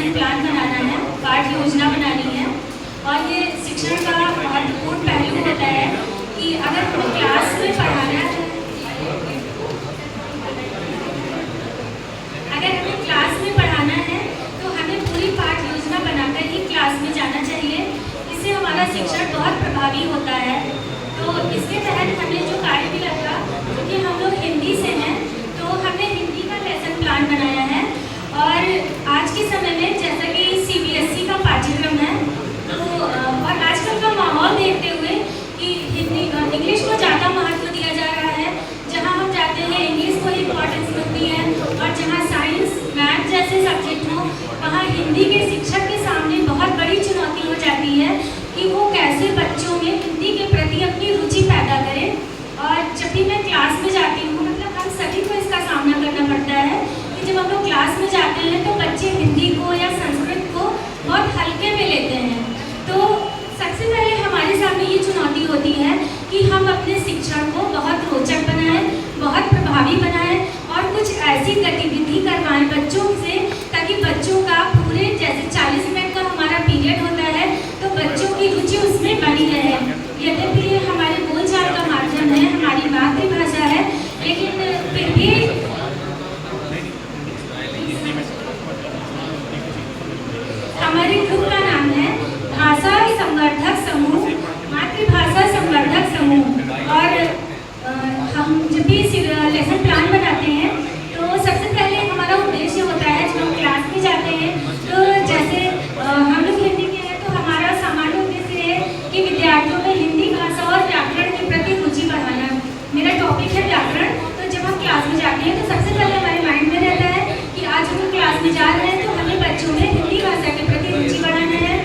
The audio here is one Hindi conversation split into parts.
लेसन प्लान बनाना है, पाठ योजना बनानी है। और ये शिक्षण का महत्वपूर्ण पहलू होता है कि अगर हमें क्लास में पढ़ाना है, अगर हमें क्लास में पढ़ाना है तो हमें पूरी पाठ योजना बनाकर ही क्लास में जाना चाहिए। इससे हमारा शिक्षण बहुत प्रभावी होता है। तो इसके तहत हमें जो कार्य मिला था, क्योंकि हम लोग हिंदी से हैं, तो हमने हिंदी का लेसन प्लान बनाया है। और आज के समय में जैसा कि CBSE का पाठ्यक्रम है, तो और आजकल का माहौल देखते हुए कि हिंदी इंग्लिश को ज़्यादा महत्व दिया जा रहा है। जहाँ हम जाते हैं इंग्लिश को इम्पोर्टेंस मिलती है, और जहाँ साइंस मैथ जैसे सब्जेक्ट हो वहाँ हिंदी के शिक्षक के सामने बहुत बड़ी चुनौती हो जाती है कि वो कैसे बच्चों में हिंदी के प्रति अपनी रुचि पैदा करें। और जब भी मैं क्लास में जाती हूँ, मतलब हम सभी को इसका सामना करना पड़ता है कि जब हम लोग क्लास में जाते हैं तो बच्चे हिंदी को या संस्कृत को बहुत हल्के में लेते हैं। तो सबसे पहले हमारे सामने ये चुनौती होती है कि हम अपने शिक्षण को बहुत रोचक बनाएं, बहुत प्रभावी बनाएं और कुछ ऐसी गतिविधि करवाएं बच्चों से, ताकि बच्चों का पूरे जैसे 40 मिनट का हमारा पीरियड होता है तो बच्चों की रुचि उसमें बनी रहे। यद्यपि ये हमारे बोलचाल का माध्यम है, हमारी मातृभाषा है, लेकिन फिर भी हमारे ग्रुप का नाम है भाषा संवर्धक समूह, मातृभाषा संवर्धक समूह। और हम जब भी लेसन प्लान बनाते हैं तो सबसे पहले हमारा उद्देश्य होता है, जब हम क्लास में जाते हैं तो जैसे हम लोग हिंदी के हैं तो हमारा सामान्य उद्देश्य है कि विद्यार्थियों में हिंदी भाषा और व्याकरण के प्रति रुचि बढ़ाना। मेरा टॉपिक है व्याकरण। तो जब हम क्लास में जाते हैं तो सबसे पहले हमारे माइंड में रहता है कि आज हम क्लास में जा रहे हैं तो हमें बच्चों में हिंदी भाषा के प्रति रुचि बढ़ाना है,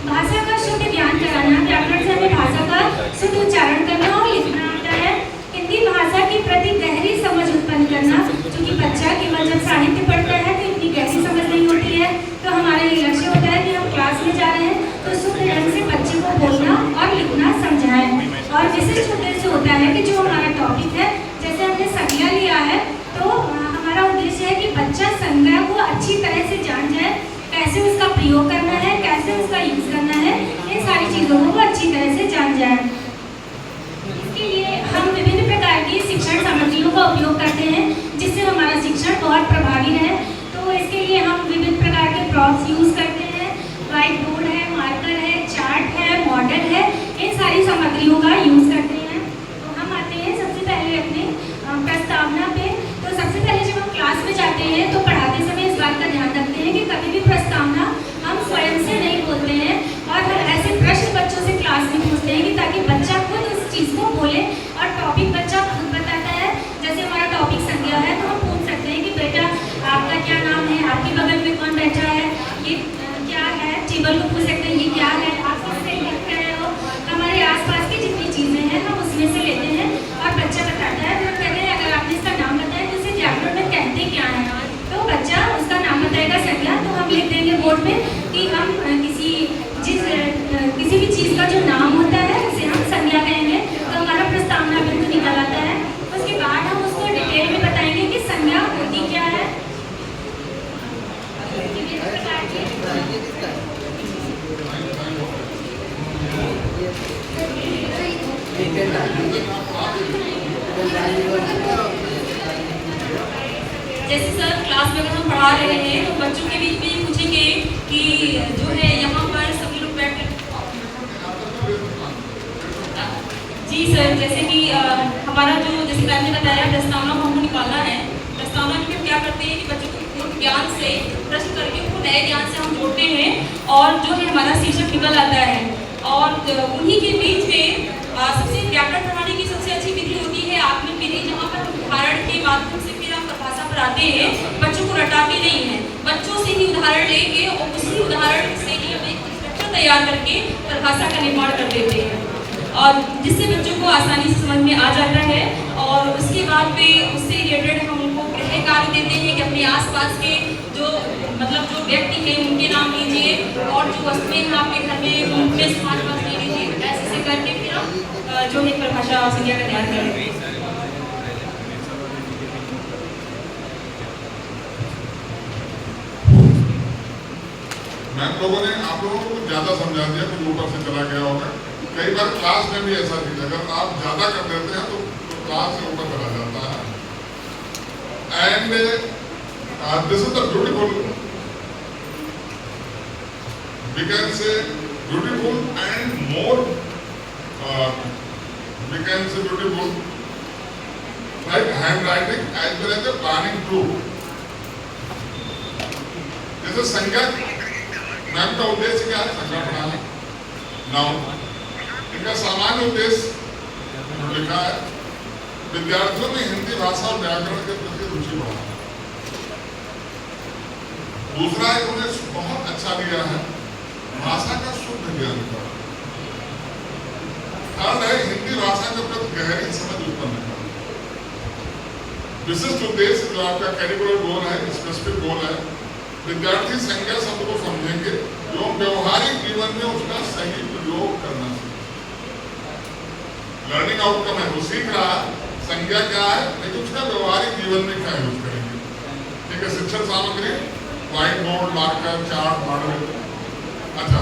भाषा का शुद्ध ज्ञान कराना, व्याकरण से हमें भाषा का शुद्ध उच्चारण करना और लिखना आता है, हिंदी भाषा के प्रति गहरी समझ उत्पन्न करना। क्योंकि बच्चा केवल जब साहित्य पढ़ता है तो इतनी गहरी समझ नहीं होती है। तो हमारा ये लक्ष्य होता है कि हम क्लास में जा रहे हैं तो शुद्ध ढंग से बच्चे को बोलना और लिखना समझाएं। और विशिष्ट उद्देश्य होता है कि जो हमारा टॉपिक है, जैसे हमने संज्ञा लिया है, तो हमारा उद्देश्य है कि बच्चा संज्ञा को अच्छी तरह से जान जाए, कैसे उसका प्रयोग करना है, कैसे उसका यूज करना है, इन सारी चीज़ों को अच्छी तरह से जान जाए। इसके लिए हम विभिन्न प्रकार की शिक्षण सामग्रियों का उपयोग करते हैं जिससे हमारा शिक्षण बहुत प्रभावी रहे। तो इसके लिए हम विभिन्न प्रकार के प्रॉप्स यूज करते हैं, व्हाइट बोर्ड है, मार्कर है, चार्ट है, मॉडल है, इन सारी सामग्रियों का यूज करते हैं। तो हम आते हैं सबसे पहले अपने प्रस्तावना पे। तो सबसे पहले जब हम क्लास में जाते हैं तो पढ़ाते समय इस बात का ध्यान रखते हैं कि कभी भी प्रस्तावना हम स्वयं से नहीं बोलते हैं, और हम ऐसे प्रश्न बच्चों से क्लास में पूछते हैं कि ताकि बच्चा खुद उस चीज़ को बोले और टॉपिक बच्चा खुद बताता है। जैसे हमारा टॉपिक संज्ञा है तो हम पूछ सकते हैं कि बेटा आपका क्या नाम है, आपके बगल में कौन बैठा है, ये क्या है, टेबल को पूछ सकते हैं ये क्या है, आप किससे लिख रहे हो। हमारे आसपास की जितनी चीज़ें हैं हम उसमें से लेते हैं और बच्चा बताता है। तो हम कहते हैं अगर आपने इसका नाम बताया तो इसे व्याकरण में कहते क्या है, तो बच्चा उसका नाम बताएगा संज्ञा। तो हम लिख देंगे बोर्ड में कि हम किसी भी चीज़ का जो नाम होता है उसे हम संज्ञा कहेंगे। तो हमारा प्रस्तावना बिंदु निकल आता है। उसके बाद हम उसको डिटेल में बताएंगे कि संज्ञा होती क्या है। जैसे सर क्लास में अगर हम पढ़ा रहे हैं तो बच्चों के बीच में पूछेंगे कि जो है यहाँ पर सभी लोग बैठ कर। जी सर, जैसे कि हमारा जो जैसे मैम ने बताया प्रस्तावना हमको निकालना है। प्रस्तावना में हम क्या करते हैं कि बच्चों को पूर्व ज्ञान से प्रश्न करके उनको नए ज्ञान से हम जोड़ते हैं और जो है हमारा शीर्षक निकल आता है। और उन्हीं के बीच में सबसे व्याकरण पढ़ाने की सबसे अच्छी विधि होती है आत्मिक विधि, जहाँ पर उदाहरण के माध्यम से फिर हम परिभाषा पर आते हैं। बच्चों को रटाते नहीं हैं, बच्चों से ही उदाहरण लेके और उसी उदाहरण से ही हम एक स्ट्रक्चर तैयार करके परिभाषा का निर्माण कर देते हैं, और जिससे बच्चों को आसानी से समझ में आ जाता है। और उसके बाद पे उससे रिलेटेड हम उनको गृह कार्य देते हैं कि अपने आसपास के जो मतलब जो व्यक्ति हैं उनके नाम लीजिए, और जो वस्तुएं हैं आपके घर में उनके समाज पास ले लीजिए। ऐसे करके फिर हम जो है परिभाषा संज्ञा का तैयार करेंगे। मैम लोगों ने आप लोगों को कुछ ज्यादा समझा दिया, कुछ ऊपर से चला गया होगा। कई बार क्लास में भी ऐसा चीज अगर आप ज्यादा कर देते हैं तो क्लास से ऊपर चला जाता है। And this is the beautiful, we can say beautiful and more we can say beautiful like handwriting as well as the planning too. जैसे संज्ञा मैम का उद्देश्य क्या है? संज्ञा बनाना। नाउन इनका सामान्य उद्देश्य लिखा है विद्यार्थियों में हिंदी भाषा और व्याकरण के प्रति रुचि बढ़ाना। दूसरा इन्होंने बहुत अच्छा दिया है भाषा का शुद्ध ज्ञान का। थर्ड है हिंदी भाषा के प्रति गहरी समझ उत्पन्न करना। विशिष्ट उद्देश्य जो आपका कैरिकुलर गोल है, स्पेसिफिक गोल है, विद्यार्थी संज्ञा शब्द को समझेंगे एवं व्यवहारिक जीवन में उसका सही प्रयोग करना चाहिए। लर्निंग आउटकम है, वो सीख रहा है संज्ञा क्या है, लेकिन उसका व्यवहारिक जीवन में क्या यूज करेंगे। ठीक है, शिक्षण सामग्री white board, marker, chart, model. अच्छा,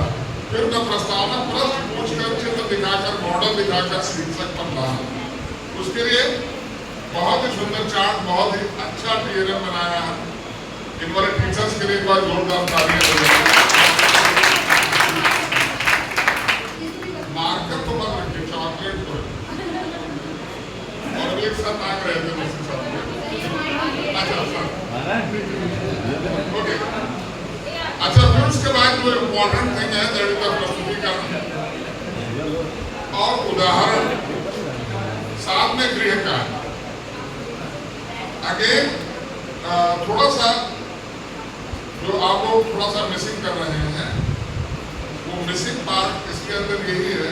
फिर मैं प्रस्तावना प्रश्न पूछकर, चित्र दिखाकर, मॉडल दिखाकर शिक्षक पर लाना। उसके लिए बहुत ही सुंदर चार्ट, बहुत ही अच्छा टीएलएम बनाया है। इन वाले टीचर्स के लिए एक बार जोरदार तालियां। मार्कर तो मत रखिए, चॉकलेट को। और एक साथ मांग रहे थे मुझसे चॉकलेट। अच्छा ओके। अच्छा, फिर उसके बाद जो इम्पोर्टेंट थिंग है दैट इज द प्रस्तुतिकरण और उदाहरण, साथ में गृह कार्य। अगेन थोड़ा सा जो आप लोग थोड़ा सा मिसिंग कर रहे हैं, वो मिसिंग पार्ट इसके अंदर यही है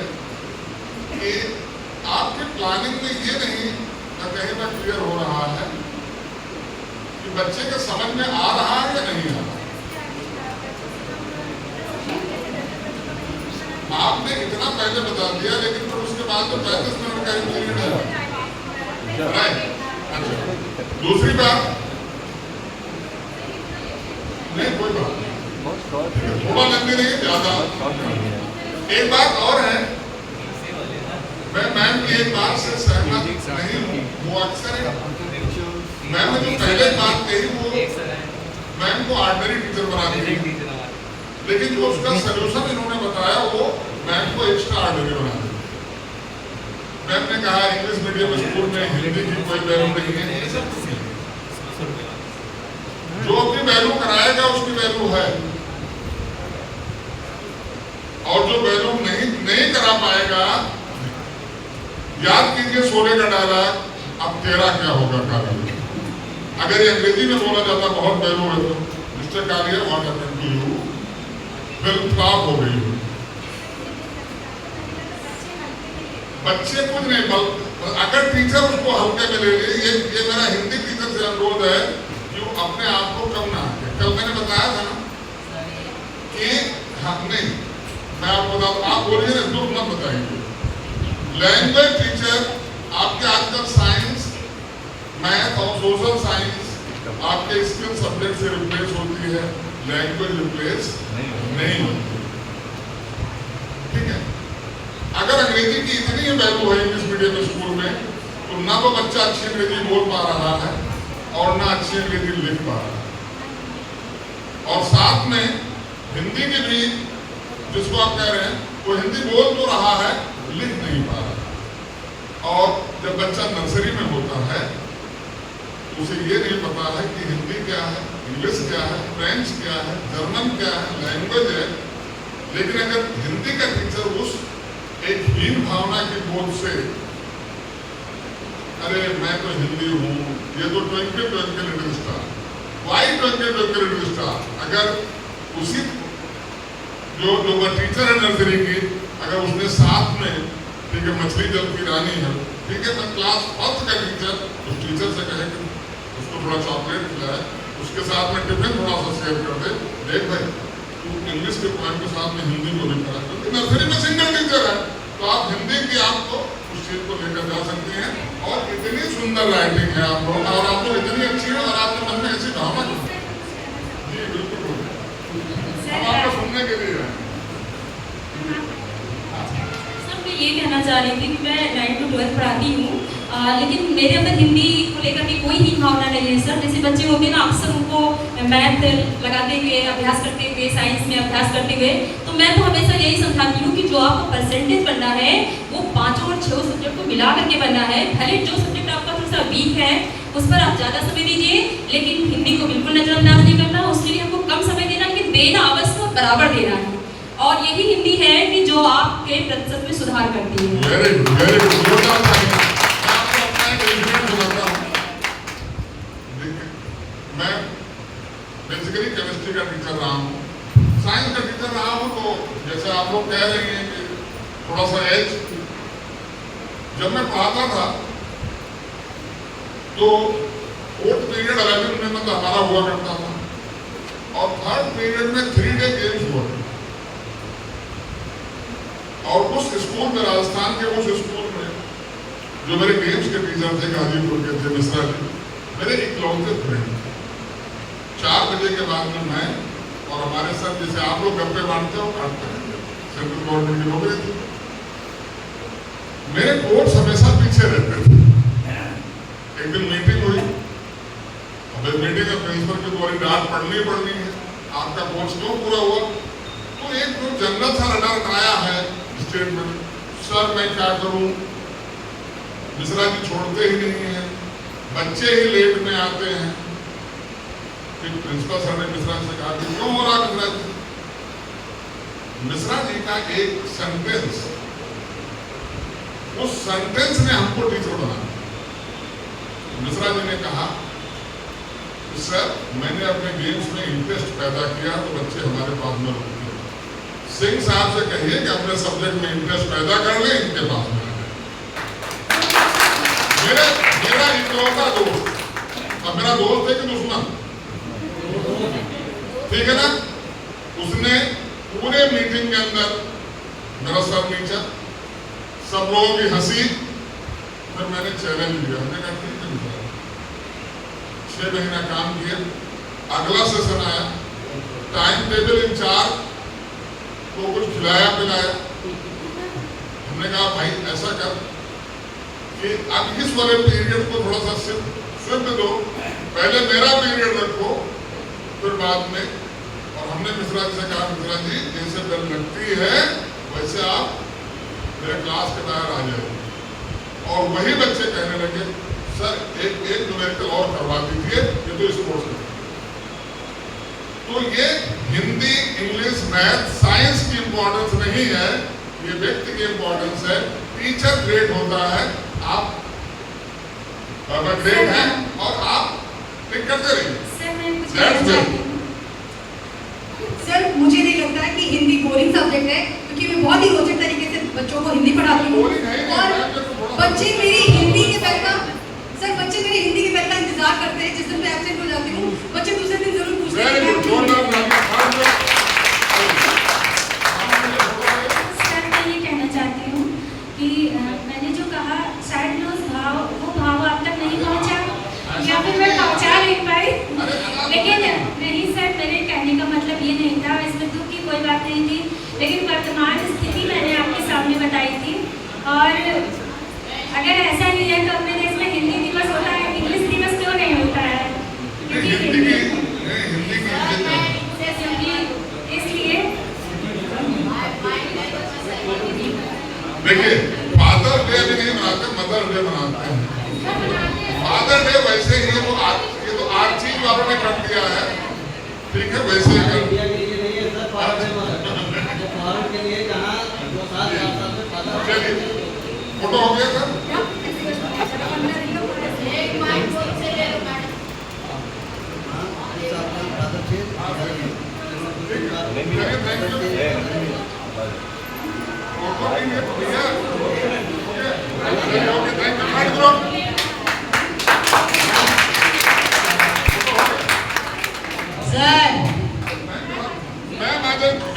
कि आपके प्लानिंग में ये नहीं कहीं ना क्लियर हो रहा है कि बच्चे के समझ में आ रहा है या नहीं आ रहा। आपने इतना पहले बता दिया, लेकिन फिर उसके बाद तो 35 मिनट का ही पीरियड है, राइट? अच्छा, दूसरी बात नहीं, कोई बात नहीं, थोड़ा लंबी नहीं, ज्यादा। एक बात और है, मैं मैम की एक बात से सहमत नहीं हूँ। वो अक्सर मैम ने जो पहले बात कही वो मैम को ऑर्डिनरी टीचर बना दी, लेकिन जो उसका सलूशन इन्होंने बताया वो मैम को एक्स्ट्रा ऑर्डिनरी बना दिया। मैम ने कहा इंग्लिश मीडियम स्कूल में हिंदी की कोई वैल्यू नहीं है। जो अपनी वैल्यू कराएगा उसकी वैल्यू है, और जो वैल्यू नहीं करा पाएगा, याद कीजिए सोने का डायलॉग, अब तेरा क्या होगा कालिया। अगर ये अंग्रेजी में बोला जाता बहुत वैल्यू है तो mister Kaliya what happened to you, film flop हो गई। बच्चे कुछ नहीं, अगर टीचर उसको हल्के में ले ले, ये मेरा हिंदी टीचर से अनुरोध है कि वो अपने आप को कम ना आके। कल मैंने बताया था ना कि हाँ नहीं, मैं आपको बताऊँ, आप बोलिए ना, दुख मत बताइए। लैंग्वेज टीचर आपके आजकल साइंस, मैथ और सोशल साइंस आपके स्किल सब्जेक्ट से रिप्लेस होती है, लैंग्वेज रिप्लेस नहीं होती। ठीक है, अगर अंग्रेजी की इतनी ही वैल्यू है इंग्लिश मीडियम स्कूल में, तो ना वो बच्चा अच्छी अंग्रेजी बोल पा रहा है और ना अच्छी अंग्रेजी लिख पा रहा है। और साथ में हिंदी की भी, जिसको आप कह रहे हैं, वो हिंदी बोल तो रहा है, लिख नहीं पा रहा। और जब बच्चा नर्सरी में होता है, उसे ये नहीं पता है कि हिंदी क्या है, इंग्लिश क्या है, फ्रेंच क्या है, जर्मन क्या है, लैंग्वेज है। लेकिन अगर हिंदी का टीचर उस एक हीन भावना की बोध से, अरे मैं तो हिंदी हूँ, ये तो twinkle twinkle little star, why twinkle twinkle little star, अगर उसी जो टीचर है नर्सरी की, अगर उसने साथ में, ठीक है, मछली जल की रानी है, ठीक है, मैं क्लास फर्स्ट का टीचर उस टीचर से कहे कि उसको थोड़ा चॉकलेट खिलाए, उसके साथ में टिफिन थोड़ा सा शेयर कर दे, देख भाई तू इंग्लिश के पॉइंट के साथ में हिंदी को भी करा, क्योंकि नर्सरी में सिंगल टीचर है, तो आप हिंदी की आपको उस चीज को लेकर जा सकते हैं। और इतनी सुंदर राइटिंग है आप लोग, और आप लोग इतनी अच्छी है, और आपके मन में ऐसी भावना, जी बिल्कुल हम आपको सुनने के रही थी कि मैं 9 to 12 पढ़ाती हूँ, लेकिन मेरे अंदर हिंदी को लेकर के कोई ही भावना नहीं है सर। जैसे बच्चे होते हैं ना, अक्सर उनको मैथ लगाते हुए, अभ्यास करते हुए, साइंस में अभ्यास करते हुए, तो मैं तो हमेशा यही समझाती हूँ कि जो आपको परसेंटेज बनना है वो 5 और 6 सब्जेक्ट को मिला करके बनना है। भले जो सब्जेक्ट आपका थोड़ा सा वीक है उस पर आप ज़्यादा समय दीजिए, लेकिन हिंदी को बिल्कुल नजरअंदाज नहीं करना। उसके लिए हमको कम समय देना, लेकिन देना अवश्य और बराबर देना है। और यही हिंदी है कि जो आपके प्रतिशत में सुधार करती है। Very good, very good. मैं आपको अपना एक इंसिडेंट सुनाता हूँ। मैं बेसिकली केमिस्ट्री का टीचर रहा हूँ, साइंस का टीचर रहा हूँ, तो जैसे आप लोग कह रही हैं कि थोड़ा सा एज, जब मैं पढ़ाता था तो 4th पीरियड 11 में मतलब हमारा हुआ करता था, और 3rd पीरियड में 3 डे गेम्स हुआ। और उस स्कूल में, राजस्थान के उस स्कूल में जो मेरे गेम्स के टीचर थे, गाजीपुर के थे, मिश्रा जी, मेरे इकलौते फ्रेंड। 4 बजे के बाद में मैं और हमारे साथ, जैसे आप लोग गप्पे बांटते हो, काटते हैं, सेंट्रल गवर्नमेंट की नौकरी थी, मेरे कोर्स हमेशा पीछे रहते थे। एक दिन मीटिंग हुई, अब मीटिंग में प्रिंसिपल की तुम्हारी डांट पढ़नी है, आपका कोर्स क्यों पूरा हुआ? तो एक जो जनरल सा रडार आया है स्टेट में, सर मैं क्या करूं, मिश्रा जी छोड़ते ही नहीं है, बच्चे ही लेट में आते हैं। फिर प्रिंसिपल सर ने मिश्रा से कहा कि क्यों हो रहा मिश्रा जी? मिश्रा जी का एक सेंटेंस, उस सेंटेंस ने हमको टीचर बनाया। मिश्रा जी ने कहा, सर मैंने अपने गेम्स में इंटरेस्ट पैदा किया तो बच्चे हमारे पास में रुकते हैं। सिंह साहब से कहिए कि अपने सब्जेक्ट में इंटरेस्ट पैदा कर ले, इनके पास में मेरा इकलौता दोस्त, अब मेरा दोस्त है कि दुश्मन, ठीक है ना? उसने पूरे मीटिंग के अंदर मेरा सर नीचा, सब लोगों की हंसी, फिर मैंने चैलेंज लिया, मैंने कहा ठीक है, 6 महीना काम किया। अगला सेशन आया, टाइम टेबल इंचार्ज तो कुछ खिलाया पिलाया। हमने कहा भाई ऐसा कर कि अब इस वाले पीरियड को थोड़ा सा शिफ्ट दो, पहले मेरा पीरियड रखो, फिर बाद में। और हमने मिश्रा जी से कहा, मिश्रा जी जैसे डर लगती है वैसे आप मेरे क्लास के बाहर आ जाए। और वही बच्चे कहने लगे, सर एक न्यूमेरिकल और करवा दीजिए, ये तो स्पोर्ट्स में। तो ये हिंदी, इंग्लिश, मैथ, साइंस की इंपॉर्टेंस नहीं है, ये व्यक्ति की इंपॉर्टेंस है। टीचर ग्रेट होता है, आप ग्रेट हैं और आप ठीक करते रहिए। सर मुझे नहीं लगता है कि हिंदी बोरिंग सब्जेक्ट है, क्योंकि मैं बहुत ही रोचक तरीके से बच्चों को हिंदी पढ़ाती हूँ, और बच्चे मेरी हिंदी के बैल का, सर बच्चे मेरी हिंदी के बैल का इंतजार करते हैं। जिस दिन मैं एब्सेंट हो जाती हूँ, बच्चे दूसरे दिन जरूर पूछते हैं। सर मैं ये कहना चाहती हूँ कि मैंने जो कहा शायद वो भाव आप तक नहीं पहुँचा, या फिर मैं पहुँचा नहीं पाई, लेकिन नहीं सर, मेरे कहने का मतलब ये नहीं था, इसमें दुख की कोई बात नहीं थी, लेकिन वर्तमान स्थिति मैंने आपके सामने बताई थी। और अगर ऐसा नहीं है तो अपने देश में हिंदी दिवस होता है, इंग्लिश दिवस क्यों नहीं होता है? इसलिए देखिए, फादर डे भी नहीं मनाते, मदर डे मनाते हैं। फादर डे वैसे ही ये तो आर्ची जो आपने कर दिया है, ठीक है, वैसे ही चलिए, फोटो हो गया सर?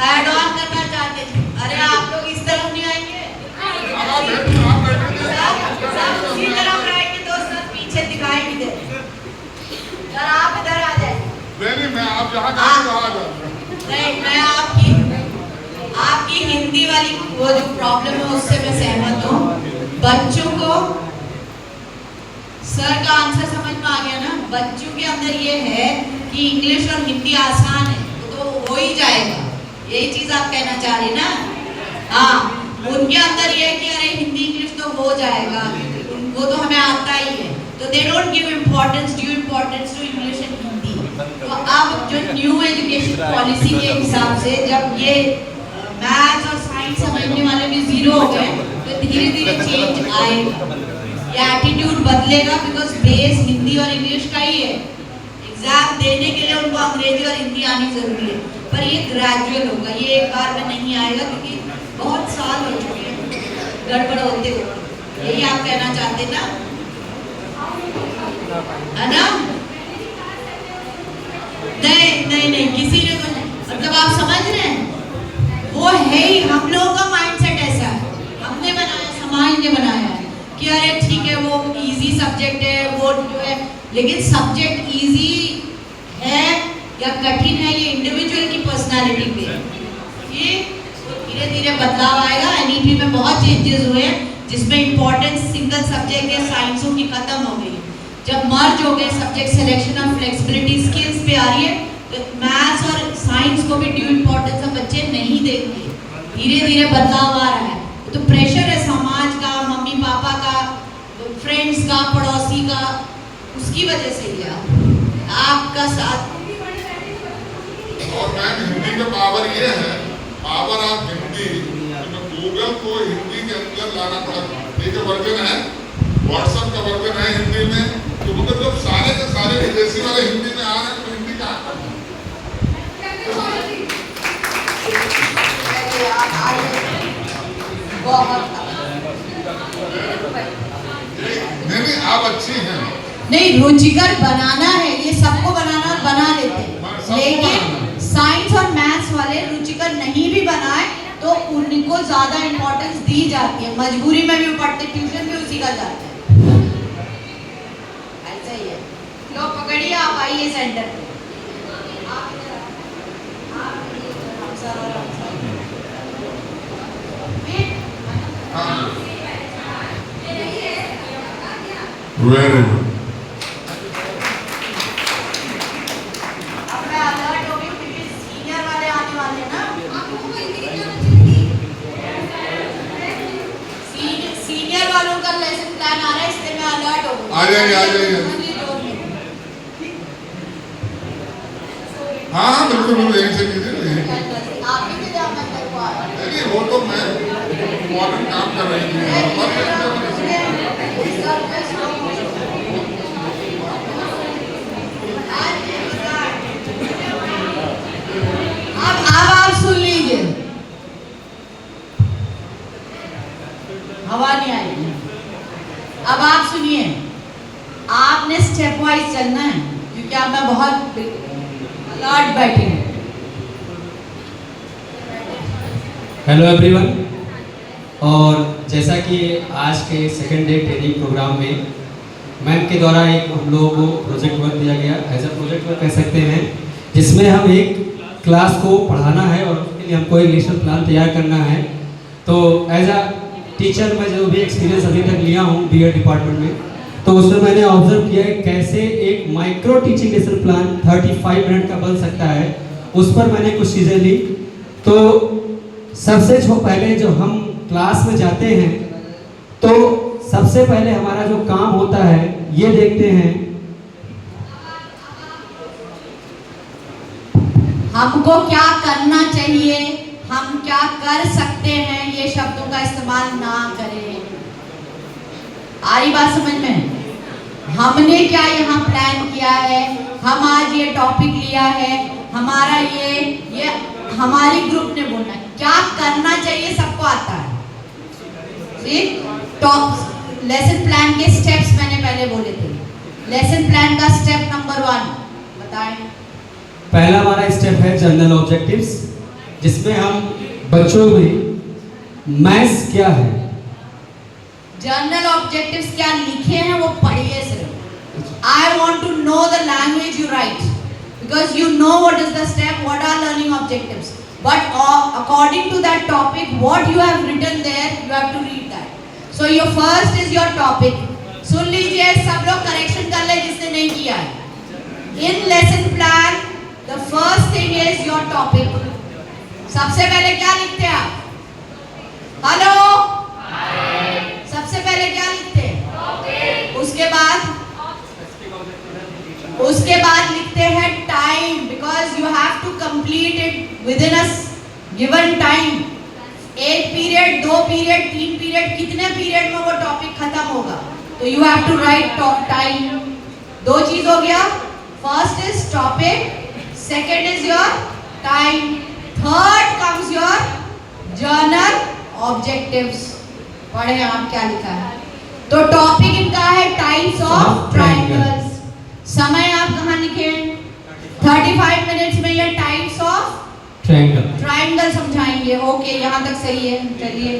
ऐड ऑन करना चाहते थे। अरे आप लोग इस तरफ नहीं आएंगे, उसी तरफ रहेंगे, तो सर पीछे दिखाई नहीं दे। सर आप इधर आ जाए। नहीं, मैं आप जहाँ नहीं, मैं आपकी हिंदी वाली वो जो प्रॉब्लम है उससे मैं सहमत हूँ। बच्चों को सर का आंसर समझ में आ गया ना। बच्चों के अंदर ये है कि इंग्लिश और हिंदी आसान है तो हो ही जाएगा, यही चीज आप कहना चाह रहे ना। हाँ, उनके अंदर ये है कि अरे हिंदी इंग्लिश तो हो जाएगा, वो तो हमें आता ही है, तो they don't give importance due importance to English and Hindi. तो अब जो न्यू एजुकेशन पॉलिसी के हिसाब से जब ये मैथ्स और साइंस समझने वाले भी जीरो हो गए तो धीरे धीरे चेंज आएगा, ये एटीट्यूड बदलेगा, बिकॉज बेस हिंदी और इंग्लिश का ही है। एग्जाम देने के लिए उनको अंग्रेजी और हिंदी आनी जरूरी है, पर ये ग्रेजुअल होगा, ये एक बार में नहीं आएगा, क्योंकि बहुत साल हो चुके हैं गड़बड़ होते हुए। यही आप कहना चाहते ना, है ना? नहीं, किसी ने तो नहीं, मतलब आप समझ रहे हैं, वो है ही हम लोगों का माइंडसेट ऐसा है, हमने बनाया, समाज ने बनाया है कि अरे ठीक है वो इजी सब्जेक्ट है, वो जो है, लेकिन सब्जेक्ट इजी है या कठिन है ये इंडिविजुअल की पर्सनालिटी पे है। ये धीरे धीरे बदलाव आएगा। एनईपी में बहुत चेंजेस हुए हैं, जिसमें इंपॉर्टेंस सिंगल सब्जेक्ट या साइंसों की खत्म हो गई। जब मर्ज हो गए सब्जेक्ट सिलेक्शन और फ्लेक्सिबिलिटी स्किल्स पे आ रही है, तो मैथ्स और साइंस को भी ड्यू इम्पोर्टेंस बच्चे नहीं देंगे। धीरे धीरे बदलाव आ रहा है, तो प्रेशर है समाज का, मम्मी पापा का, फ्रेंड्स का, पड़ोसी का, उसकी वजह से ही आपका साथ। और मैम हिंदी का पावर ये है, पावर ऑफ हिंदी, गूगल को हिंदी के अंदर लाना पड़ा। एक वर्जन है, व्हाट्सएप का वर्जन है हिंदी में, तो मतलब जब सारे के सारे विदेशी वाले हिंदी में आ रहे हैं तो हिंदी कहाँ पर नहीं, आप अच्छी हैं। नहीं, रुचिकर बनाना है, ये सबको बनाना, बना लेते हैं, लेकिन साइंस और मैथ्स वाले रुचिकर नहीं भी बनाए तो उनको ज्यादा इम्पोर्टेंस दी जाती है, मजबूरी में भी पढ़ते, ट्यूशन भी उसी का जाता है, ऐसा ही है। लो पकड़िए, आप आइए सेंटर पे। Very good. अब मैं अलर्ट हो गई क्योंकि सीनियर वाले आने वाले हैं ना। सीनियर वालों का लेसन प्लान आ रहा है, इसलिए मैं अलर्ट हो गई। आ जाइए। हाँ बिल्कुल यहीं से कीजिए। आप भी जाना मेरे को आ रहा है। नहीं, वो तो मैं इम्पोर्टेंट काम कर रही थी। अब आप सुन लीजिए, हवा नहीं आई। अब आप सुनिए, आपने स्टेप वाइज चलना है, क्योंकि आप मैं बहुत अलर्ट बैठी हूँ। हेलो एवरीवन, और जैसा कि आज के सेकेंड डे ट्रेनिंग प्रोग्राम में मैम के द्वारा एक हम लोगों को प्रोजेक्ट वर्क दिया गया, एज अ प्रोजेक्ट वर्क कह सकते हैं, जिसमें हम एक क्लास को पढ़ाना है और उसके लिए हमको एक लेसन प्लान तैयार करना है। तो एज अ टीचर मैं जो भी एक्सपीरियंस अभी तक लिया हूँ बीएड डिपार्टमेंट में, तो उसमें मैंने ऑब्जर्व किया है कैसे एक micro teaching lesson plan 35 minute का बन सकता है। उस पर मैंने कुछ चीज़ें ली। तो सबसे पहले जो हम क्लास में जाते हैं तो सबसे पहले हमारा जो काम होता है ये देखते हैं हमको क्या करना चाहिए, हम क्या कर सकते हैं, ये शब्दों का इस्तेमाल ना करें। आ रही बात समझ में? हमने क्या यहाँ प्लान किया है, हम आज ये टॉपिक लिया है, हमारा ये हमारी ग्रुप ने बोलना है, क्या करना चाहिए सबको आता है। ठीक, टॉप लेसन प्लान के स्टेप्स मैंने पहले बोले थे। लेसन प्लान का स्टेप नंबर 1 बताएं। पहला हमारा स्टेप है जनरल ऑब्जेक्टिव्स, जिसमें हम बच्चों में मैथ्स क्या है, जनरल ऑब्जेक्टिव्स क्या लिखे हैं वो पढ़िए सिर्फ। I want to know the language you write, because you know what is the step, what are learning objectives, but according to that topic what you have written there you have to read that. So your first is your topic. सुन लीजिए, सब लोग करेक्शन कर ले जिसने नहीं किया है। In lesson plan the first thing is your topic. सबसे पहले क्या लिखते हैं आप? हेलो, सबसे पहले क्या लिखते हैं? उसके बाद लिखते हैं time, because you have to complete it within a given time. 1 period, 2 period, 3 period, कितने पीरियड में वो टॉपिक खत्म होगा, तो you have to write time. 2 चीज हो गया, first is topic, second is your time, third comes your general objectives. पढ़े आप क्या लिखा है। तो टॉपिक इनका है टाइप्स ऑफ ट्रायंगल्स। समय आप कहाँ लिखे? 35 मिनट्स में ये टाइप्स ऑफ ट्रायंगल समझाएंगे। ओके, यहाँ तक सही है। चलिए,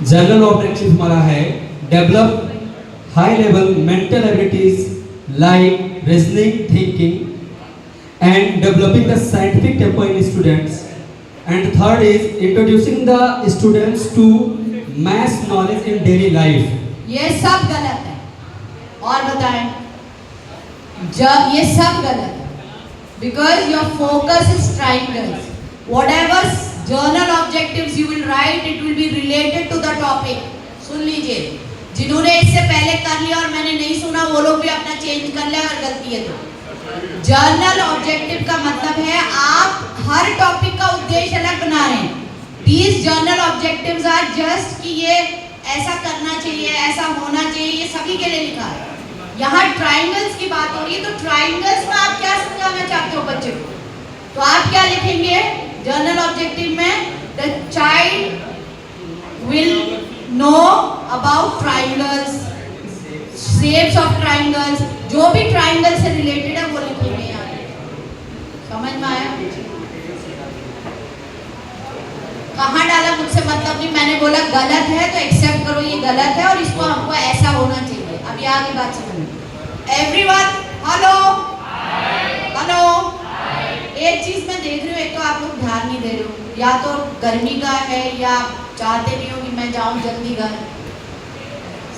जर्नल ऑब्जेक्टिव हमारा है develop high level mental abilities like reasoning, thinking and developing the scientific temper in students. And third is introducing the students to maths knowledge in daily life. ये सब गलत है। और बताएं, जब ये सब गलत है, because your focus is triangles. Whatever journal objectives you will write, it will be related to the topic. सुन लीजिए, जिन्होंने इससे पहले कर लिया और मैंने नहीं सुना, वो लोग भी अपना चेंज कर ले अगर गलती है तो। जर्नल ऑब्जेक्टिव का मतलब है आप हर टॉपिक का उद्देश्य अलग बना रहे हैं। These journal objectives are just कि ये ऐसा करना चाहिए, ऐसा होना चाहिए, ये सभी के लिए लिखा है। यहाँ ट्राइंगल्स की बात हो रही है, तो ट्राइंगल्स में आप क्या समझाना चाहते हो बच्चे को? तो आप क्या लिखेंगे जर्नल ऑब्जेक्टिव में? The child will know about triangles, shapes of triangles, जो भी ट्राइंगल से रिलेटेड है वो लिखेंगे यहाँ। समझ में आया? कहाँ डाला मुझसे मतलब नहीं, मैंने बोला गलत है तो एक्सेप्ट करो ये गलत है और इसको हमको ऐसा होना चाहिए। अब ये आगे बात समझो। Everyone, hello hello. एक चीज मैं देख रही हूँ, एक तो आप लोग ध्यान नहीं दे रहे हो, या तो गर्मी का है या चाहते नहीं हो कि मैं जाऊं जल्दी घर।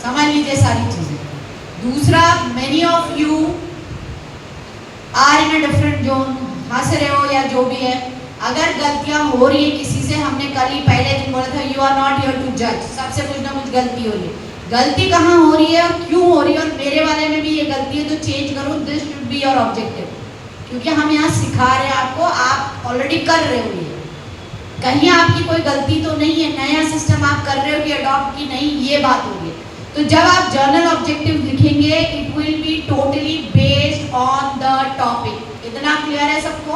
समझ लीजिए सारी चीजें। दूसरा, many of you are in a different zone, हंस रहे हो या जो भी है। अगर गलतियां हो रही है किसी से, हमने कल ही पहले दिन बोला था you are not here to जज, सबसे कुछ ना कुछ गलती हो रही है। गलती कहाँ हो रही है और क्यों हो रही है, और मेरे वाले में भी ये गलती है तो चेंज करो। This should be your objective, क्योंकि हम यहाँ सिखा रहे हैं आपको, आप ऑलरेडी कर रहे हो। ये कहीं आपकी कोई गलती तो नहीं है, नया सिस्टम आप कर रहे हो कि अडॉप्ट की नहीं, ये बात हो रही है। तो जब आप जर्नल ऑब्जेक्टिव लिखेंगे, it will be totally based on the topic. इतना क्लियर है सबको?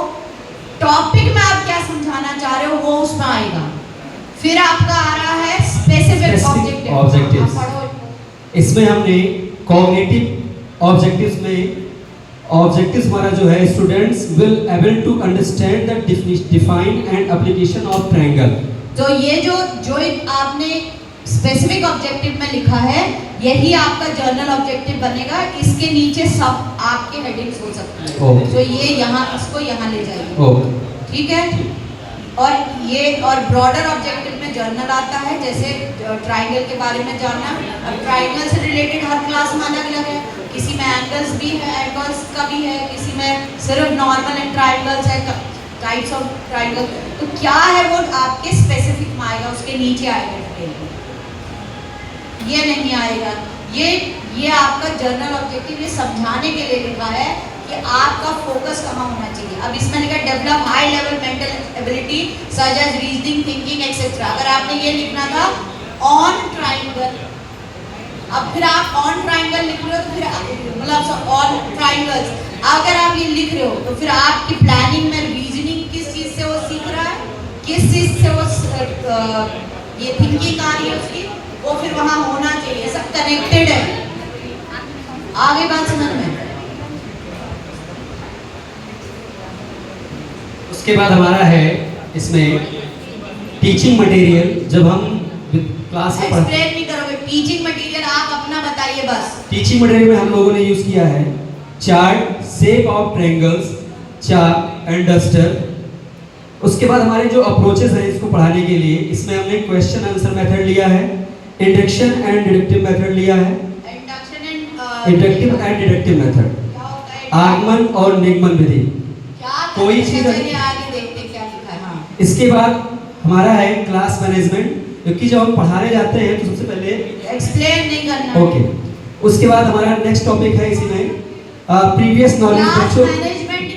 टॉपिक में आप क्या समझाना चाह रहे हो वो उसमें आएगा। फिर आपका आ रहा है स्पेसिफिक ऑब्जेक्टिव्स। इसमें हमने कॉग्निटिव ऑब्जेक्टिव्स में ऑब्जेक्टिव्स हमारा जो है students will able to understand the define and application of triangle. तो ये जो आपने स्पेसिफिक ऑब्जेक्टिव में लिखा है, यही आपका जर्नल ऑब्जेक्टिव बनेगा। इसके नीचे सब आपके हेडिंग्स हो सकती है। तो ये यहाँ, इसको यहाँ ले जाइए, ठीक है। और ये और ब्रॉडर ऑब्जेक्टिव में जर्नल आता है, जैसे ट्रायंगल के बारे में जानना। अब ट्रायंगल से रिलेटेड हर क्लास में अलग अलग है, किसी में एंगल्स भी है, एंगल्स का भी है, किसी में सिर्फ नॉर्मल एंड ट्रायंगल्स है, टाइप्स ऑफ ट्रायंगल। तो क्या है वो आपके स्पेसिफिक में आएगा, उसके नीचे आएगा, ये नहीं आएगा। ये आपका जर्नल ऑब्जेक्टिव ये समझाने के लिए लिखा है कि आपका फोकस कहाँ होना चाहिए। अब इसमें लिखा develop high level mental ability such as reasoning, thinking etcetera. अगर आपने ये लिखना था ऑन ट्रायंगल, अब फिर आप ऑन ट्रायंगल लिख रहे हो तो फिर मतलब ऑन ट्रायंगल्स अगर आप ये लिख रहे हो तो फिर आपकी प्लानिंग में रीजनिंग किस चीज से वो सीख रहा है, किस चीज से वो ये थिंकिंग आ रही है उसकी, वो फिर वहाँ होना चाहिए। सब कनेक्टेड है। आगे बात समझ में। उसके बाद हमारा है इसमें टीचिंग मटेरियल। जब हम क्लास में एक्सप्लेन नहीं करोगे, टीचिंग मटेरियल आप अपना बताइए बस। टीचिंग मटेरियल में हम लोगों ने यूज किया है chart, shape of triangles, chart and duster. उसके बाद हमारे जो अप्रोचेस हैं इसको पढ़ाने के लिए, इसमें हमने क्वेश्चन आंसर मेथड लिया है इंडक्शन एंड डिडक्टिव मेथड लिया है, induction and inductive and deductive method, क्या होता है? आगमन और निगमन विधि। क्या कोई करना है? चीज चलिए आगे देखते हैं क्या लिखा है। हाँ, इसके बाद हमारा है क्लास मैनेजमेंट, क्योंकि जब हम पढ़ाने जाते हैं तो सबसे पहले एक्सप्लेन नहीं करना है। ओके, उसके बाद हमारा नेक्स्ट टॉपिक है इसी में प्रीवियस नॉलेज क्लास बच्चों। मैनेजमेंट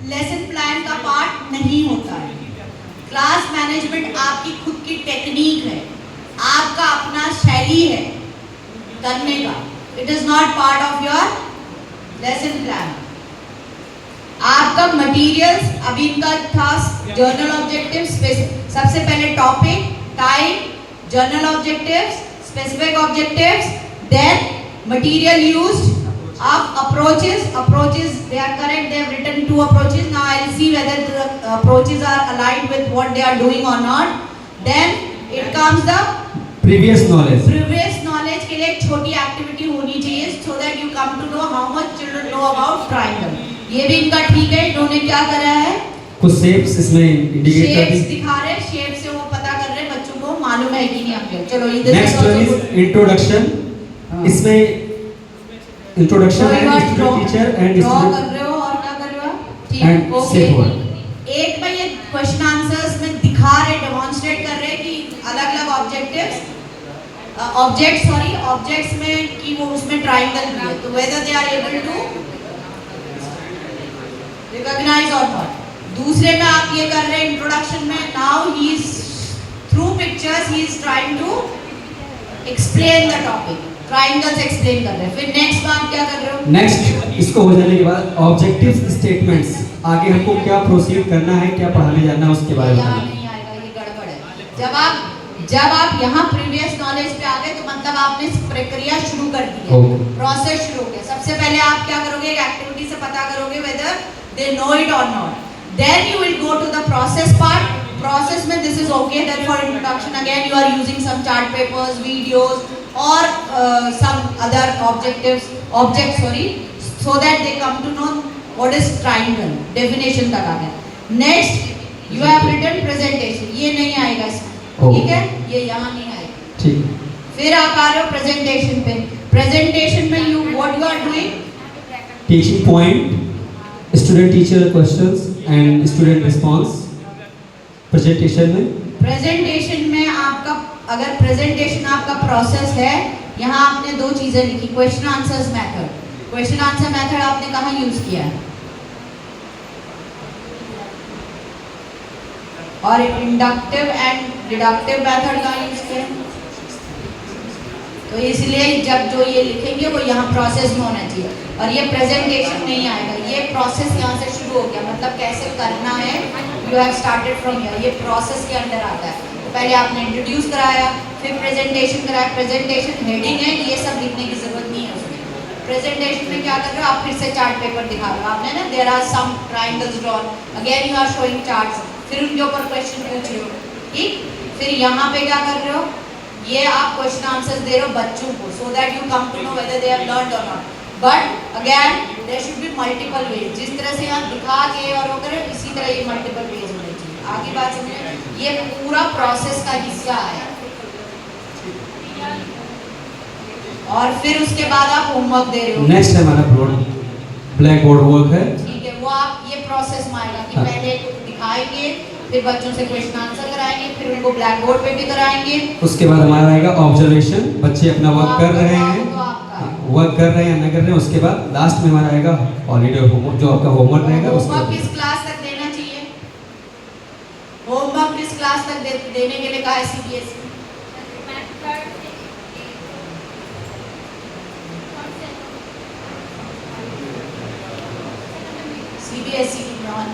लेसन प्लान का पार्ट नहीं होता है। क्लास मैनेजमेंट आपकी खुद की टेक्निक है, आपका अपना शैली है करने का। It is not part of your lesson plan. आपका मटेरियल्स अभी इनका था जर्नल ऑब्जेक्टिव्स, सबसे पहले topic, time, general objectives, specific objectives, then material used, अब approaches they are correct, they have written 2 approaches. Now I will see whether the approaches are aligned with what they are doing or not. Then it comes the previous knowledge. previous knowledge के लिए एक छोटी एक्टिविटी होनी चाहिए so that you come to know how much children know about triangle. ये भी इनका ठीक है। इन्होंने क्या करा है, कुछ शेप्स इसमें इंडिकेट कर शेप्स दी। दिखा रहे हैं, शेप से वो पता कर रहे हैं बच्चों को मालूम है कि नहीं आपको। चलो इधर नेक्स्ट वन इज इंट्रोडक्शन। इसमें इंट्रोडक्शन है student teacher and draw student कर रहे हो और क्या कर रहे हो ठीक एंड ओके। Set word. एक में ये क्वेश्चन आंसर्स में दिखा रहे, डेमोंस्ट्रेट कर रहे हैं कि अलग-अलग ऑब्जेक्ट्स में कि वो उसमें ट्रायंगल भी है, तो whether they are able to recognise और नॉट। दूसरे में आप ये कर रहे हैं इंट्रोडक्शन में, now he is through pictures he is trying to explain the topic, triangles explain कर रहे हैं। फिर नेक्स्ट बात क्या कर रहे हो? नेक्स्ट इसको हो जाने के बाद ऑब्जेक्टिव स्टेटमेंट्स, आगे हमको क्या प्रोसीड करना है, क्या पढ़ाने जाना है, उसके बारे में यहाँ बताना। नहीं आएगा, ये गड़बड़ है। जब आप यहाँ प्रीवियस नॉलेज पे आ गए तो मतलब आपने प्रक्रिया शुरू कर दी है, प्रोसेस शुरू हो गया। सबसे पहले आप क्या करोगे, एक एक्टिविटी से पता करोगे whether they know it or not, then you will go to the process part. Process में this is okay, then for introduction again you are using some chart papers, videos or some other objects so that they come to know what is triangle, definition तक आ गया। next you have written presentation, ये नहीं आएगा इसमें, ठीक है, ये यहाँ नहीं आएगा, ठीक। फिर आप आ रहे हो प्रेजेंटेशन पे। प्रेजेंटेशन में you what you are doing, teaching point, student teacher questions and student response. Presentation में आपका, अगर प्रेजेंटेशन आपका प्रोसेस है, यहाँ आपने 2 चीजें लिखी, question answers method. Question answer method आपने कहाँ यूज किया है, और इंडक्टिव एंड डिडक्टिव मेथड का यूज किया है। तो इसलिए जब जो ये लिखेंगे वो यहाँ प्रोसेस में होना चाहिए, और ये प्रेजेंटेशन नहीं आएगा, ये प्रोसेस यहाँ से शुरू हो गया, मतलब कैसे करना है, you have started from here, ये प्रोसेस के अंदर आता है। तो पहले आपने इंट्रोड्यूस कराया, फिर प्रेजेंटेशन कराया, प्रेजेंटेशन हेडिंग है, ये सब लिखने की जरूरत नहीं है उसमें। प्रेजेंटेशन में क्या कर रहे हो आप, फिर से चार्ट पेपर दिखा रहे हो आपने ना, there are some triangles drawn, again you are showing charts, फिर उनके ऊपर क्वेश्चन पूछ रहे हो, ठीक। फिर यहाँ पे क्या कर रहे हो, ये आप क्वेश्चन आंसर्स दे रहे हो बच्चों को, so that you come to know whether they have learned or not. But again there should be multiple ways, जिस तरह से यहाँ दिखा के और वो करें, इसी तरह ये मल्टीपल वेज होने चाहिए। आगे बात समझे, ये पूरा प्रोसेस का हिस्सा है। और फिर उसके बाद आप होमवर्क दे रहे हो। नेक्स्ट हमारा ब्लैक बोर्ड वर्क है, ठीक है, वो आप ये प्रोसेस में आएगा कि हाँ। पहले दिखाएंगे, फिर बच्चों से क्वेश्चन आंसर कराएंगे, फिर उनको ब्लैक बोर्ड पे भी कराएंगे। उसके बाद हमारा आएगा ऑब्जर्वेशन, बच्चे अपना वर्क कर रहे हैं, वर्क कर रहे हैं या नहीं कर रहे हैं। उसके बाद लास्ट में हमारा आएगा हॉलीडे होमवर्क, जो आपका होमवर्क रहेगा उसका। होमवर्क किस क्लास तक देना चाहिए, होमवर्क किस क्लास तक देने के लिए कहा है सीबीएसई? सीबीएसई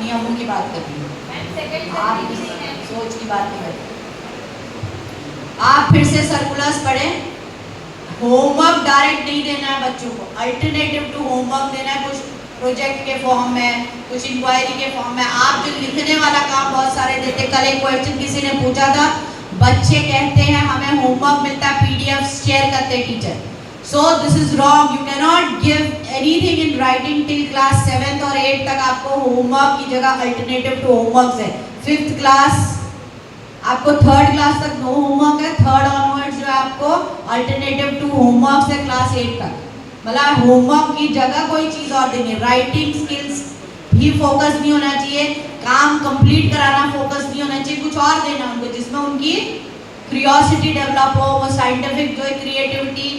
नियमों की बात कर रही हूँ, आप सोच की बात नहीं करते। आप फिर से सर्कुलर्स पढ़ें, होमवर्क डायरेक्ट नहीं देना है बच्चों को, अल्टरनेटिव टू होमवर्क देना है, कुछ प्रोजेक्ट के फॉर्म में, कुछ इंक्वायरी के फॉर्म में। आप जो लिखने वाला काम बहुत सारे देते, कल एक क्वेश्चन किसी ने पूछा था, बच्चे कहते हैं हमें होमवर्क मिलता है, पीडीएफ शेयर करते हैं teacher. So this is wrong. You cannot give anything in writing till class 7th और 8th तक। आपको होमवर्क की जगह अल्टरनेटिव टू होमवर्क है। 5th क्लास आपको थर्ड क्लास तक नो होमवर्क है, थर्ड ऑनवर्ड्स जो है आपको अल्टरनेटिव टू होमवर्क है क्लास 8 तक। मतलब होमवर्क की जगह कोई चीज़ और देनी, राइटिंग स्किल्स भी फोकस नहीं होना चाहिए, काम कंप्लीट कराना फोकस नहीं होना चाहिए, कुछ और देना उनको जिसमें उनकी क्यूरियोसिटी डेवलप हो, वो साइंटिफिक जो है क्रिएटिविटी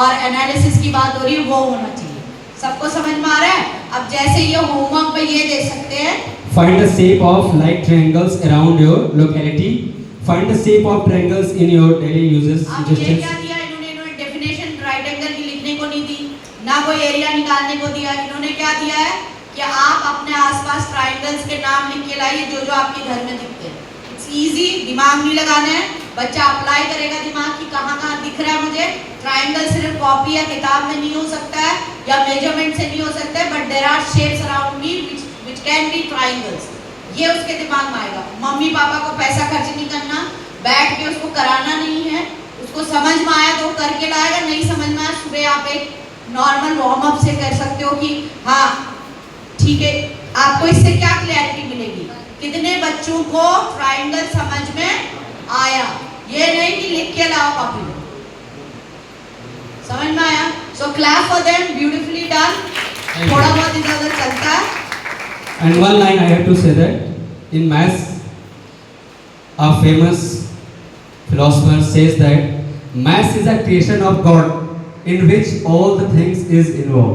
और एनालिसिस की बात हो रही है वो होना चाहिए। सबको समझ में आ रहा है? अब जैसे ये होमवर्क में ये दे सकते हैं, Find the shape of like triangles around your locality. Find the shape of triangles in your daily uses. अब ये Suggestions. क्या दिया इन्होंने डेफिनेशन राइट एंगल की लिखने को नहीं दी, ना कोई एरिया निकालने को दिया। इन्होंने क्या दिया है कि आप अपने आसपास ट्रायंगल्स के नाम लिख के लाइए जो जो आपके घर में दिखते हैं। इट्स इजी, दिमाग नहीं लगाना है, बच्चा अप्लाई करेगा दिमाग की कहाँ कहाँ दिख रहा है मुझे। ट्रायंगल सिर्फ कॉपी या किताब में नहीं हो सकता है या मेजरमेंट से नहीं हो सकता है, but there are shapes around me which can be triangles। ये उसके दिमाग में आएगा। मम्मी पापा को पैसा खर्च नहीं करना, बैठ के उसको कराना नहीं है, उसको समझ में आया तो करके लाएगा, नहीं समझ में आया सुबह आप एक नॉर्मल वार्म अप से कर सकते हो कि हाँ ठीक है। आपको इससे क्या क्लैरिटी मिलेगी, कितने बच्चों को ट्रायंगल समझ में आया, ये नहीं कि लिख के लाओ कॉपी में। समझ में आया? So clap for them, beautifully done. थोड़ा बहुत इधर उधर चलता है। And one line I have to say that in maths, a famous philosopher says that maths is a creation of God in which all the things is involved.